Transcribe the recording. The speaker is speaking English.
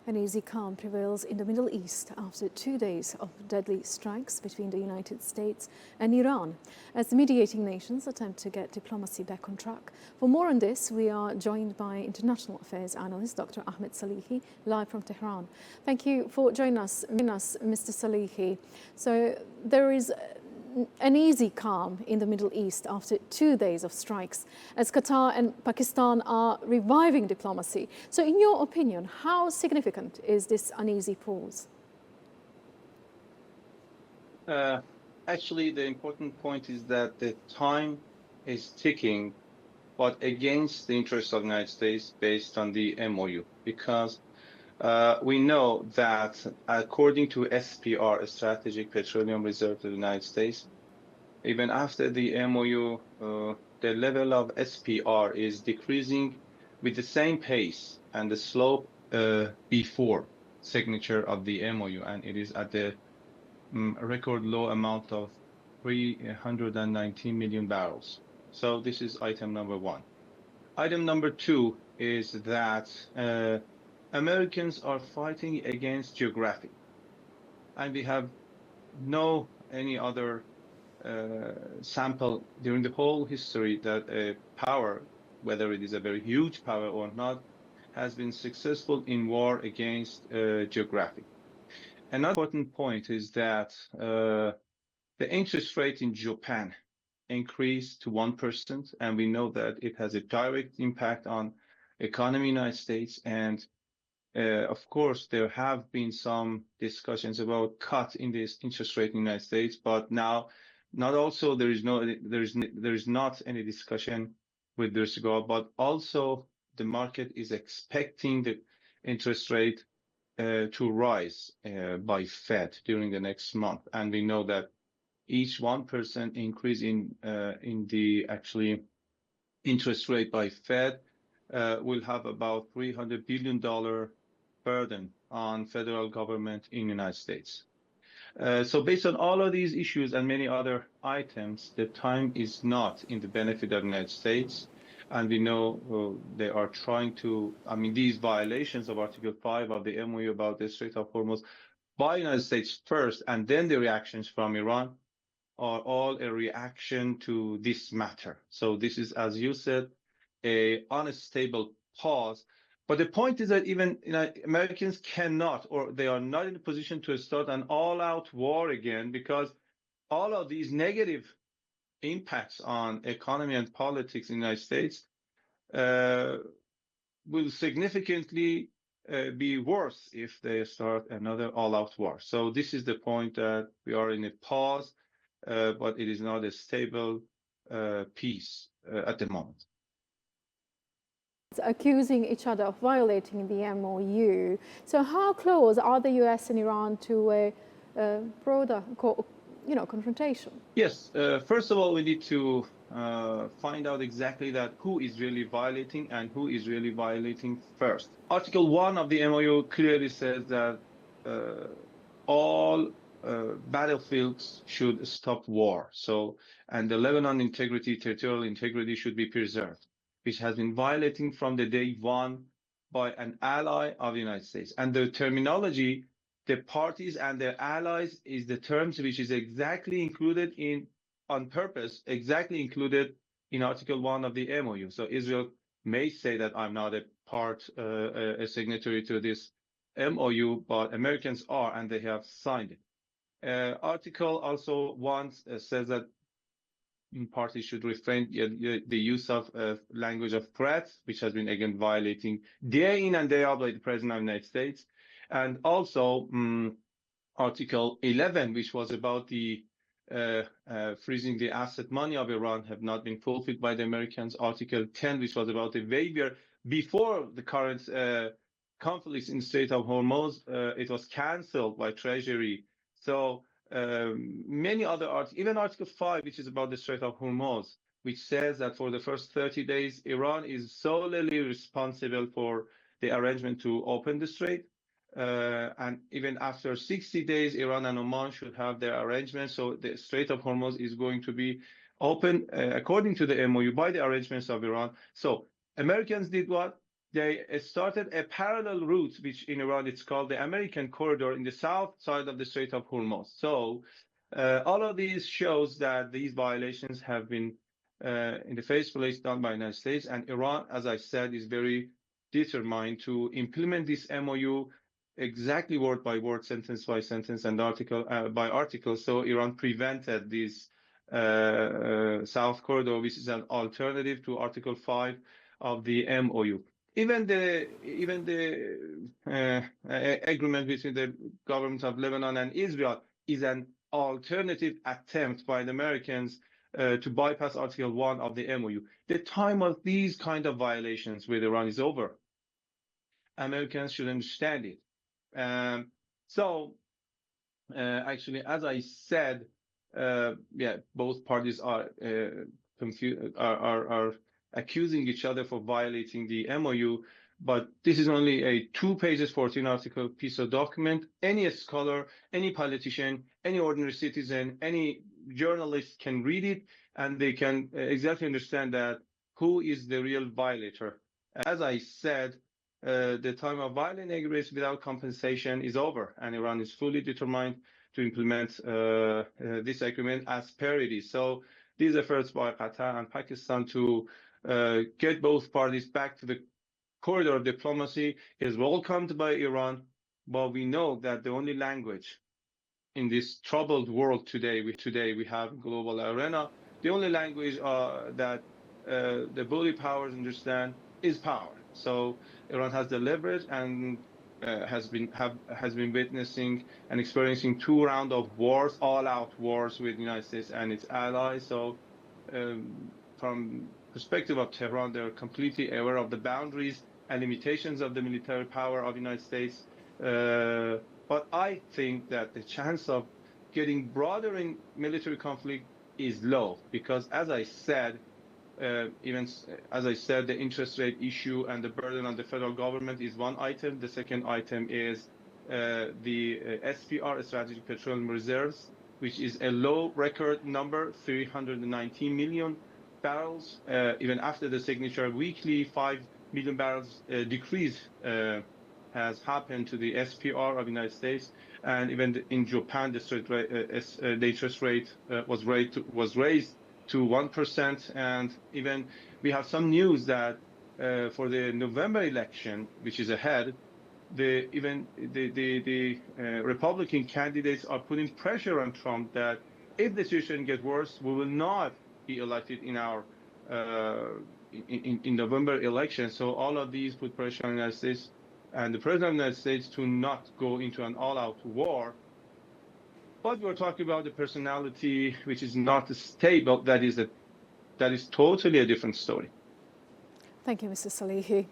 An easy calm prevails in the Middle East after 2 days of deadly strikes between the United States and Iran, as the mediating nations attempt to get diplomacy back on track. For more on this, we are joined by international affairs analyst Dr. Ahmad Salehi, live from Tehran. Thank you for joining us, Mr. Salehi. So there is an easy calm in the Middle East after 2 days of strikes, as Qatar and Pakistan are reviving diplomacy. So in your opinion, how significant is this uneasy pause? Actually, the important point is that the time is ticking, but against the interests of the United States based on the MOU, because we know that according to SPR, Strategic Petroleum Reserve of the United States, even after the MOU, the level of SPR is decreasing with the same pace and the slope before signature of the MOU, and it is at the record low amount of 319 million barrels. So this is item number one. Item number two is that Americans are fighting against geography, and we have no any other sample during the whole history that a power, whether it is a very huge power or not, has been successful in war against geography. Another important point is that the interest rate in Japan increased to 1%, and we know that it has a direct impact on economy in the United States. And of course, there have been some discussions about cut in this interest rate in the United States, but now not also there is not any discussion with this regard, but also the market is expecting the interest rate to rise by Fed during the next month, and we know that each 1% increase in the actually interest rate by Fed will have about $300 billion burden on federal government in the United States. So based on all of these issues and many other items, the time is not in the benefit of the United States. And we know they are trying to, these violations of Article 5 of the MOU about the Strait of Hormuz by the United States first, and then the reactions from Iran are all a reaction to this matter. So this is, as you said, a unstable pause. But the point is that even Americans cannot, or they are not in a position to start an all-out war again, because all of these negative impacts on economy and politics in the United States will significantly be worse if they start another all-out war. So this is the point that we are in a pause, but it is not a stable peace at the moment. Accusing each other of violating the MOU. So how close are the US and Iran to a broader confrontation? Yes, first of all, we need to find out exactly that who is really violating and who is really violating first. Article 1 of the MOU clearly says that all battlefields should stop war. So, and the Lebanon integrity, territorial integrity should be preserved, which has been violating from the day one by an ally of the United States. And the terminology, the parties and their allies, is the terms which is exactly included on purpose, exactly included in Article 1 of the MOU. So Israel may say that I'm not a part, a signatory to this MOU, but Americans are, and they have signed it. Article also 1 says that parties should refrain the use of language of threats, which has been again violating day in and day out by the President of the United States. And also Article 11, which was about the freezing the asset money of Iran, have not been fulfilled by the Americans. Article 10, which was about the waiver before the current conflicts in the Strait of Hormuz, it was canceled by Treasury. So many other articles, even Article 5, which is about the Strait of Hormuz, which says that for the first 30 days, Iran is solely responsible for the arrangement to open the strait. And even after 60 days, Iran and Oman should have their arrangement. So the Strait of Hormuz is going to be open according to the MOU by the arrangements of Iran. So Americans did what? they started a parallel route, which in Iran it's called the American Corridor in the south side of the Strait of Hormuz. So all of these shows that these violations have been in the first place done by the United States, and Iran, as I said, is very determined to implement this MOU exactly word by word, sentence by sentence, and article by article. So Iran prevented this South Corridor, which is an alternative to Article 5 of the MOU. Even the agreement between the government of Lebanon and Israel is an alternative attempt by the Americans to bypass Article 1 of the MOU. The time of these kind of violations with Iran is over. Americans should understand it. Actually, as I said, both parties are accusing each other for violating the MOU, but this is only a 2 pages, 14 article piece of document. Any scholar, any politician, any ordinary citizen, any journalist can read it, and they can exactly understand that who is the real violator. As I said, the time of violent aggressors without compensation is over, and Iran is fully determined to implement this agreement as per it is. So these efforts by Qatar and Pakistan to get both parties back to the corridor of diplomacy is welcomed by Iran, but we know that the only language in this troubled world today we have global arena, the only language that the bully powers understand is power. So Iran has the leverage and has been witnessing and experiencing 2 rounds of wars, all-out wars with the United States and its allies. So from perspective of Tehran, they're completely aware of the boundaries and limitations of the military power of the United States. But I think that the chance of getting broader in military conflict is low because, as I said, the interest rate issue and the burden on the federal government is one item. The second item is the SPR, Strategic Petroleum Reserves, which is a low record number, 319 million barrels. Even after the signature, weekly 5 million barrels decrease has happened to the SPR of the United States, and even in Japan, the interest rate was raised to 1%, and even we have some news that for the November election, which is ahead, the Republican candidates are putting pressure on Trump that if the situation gets worse, we will not be elected in our in November election. So all of these put pressure on the United States and the president of the United States to not go into an all-out war. But we're talking about the personality which is not stable. That is totally a different story. Thank you, Mr. Salehi.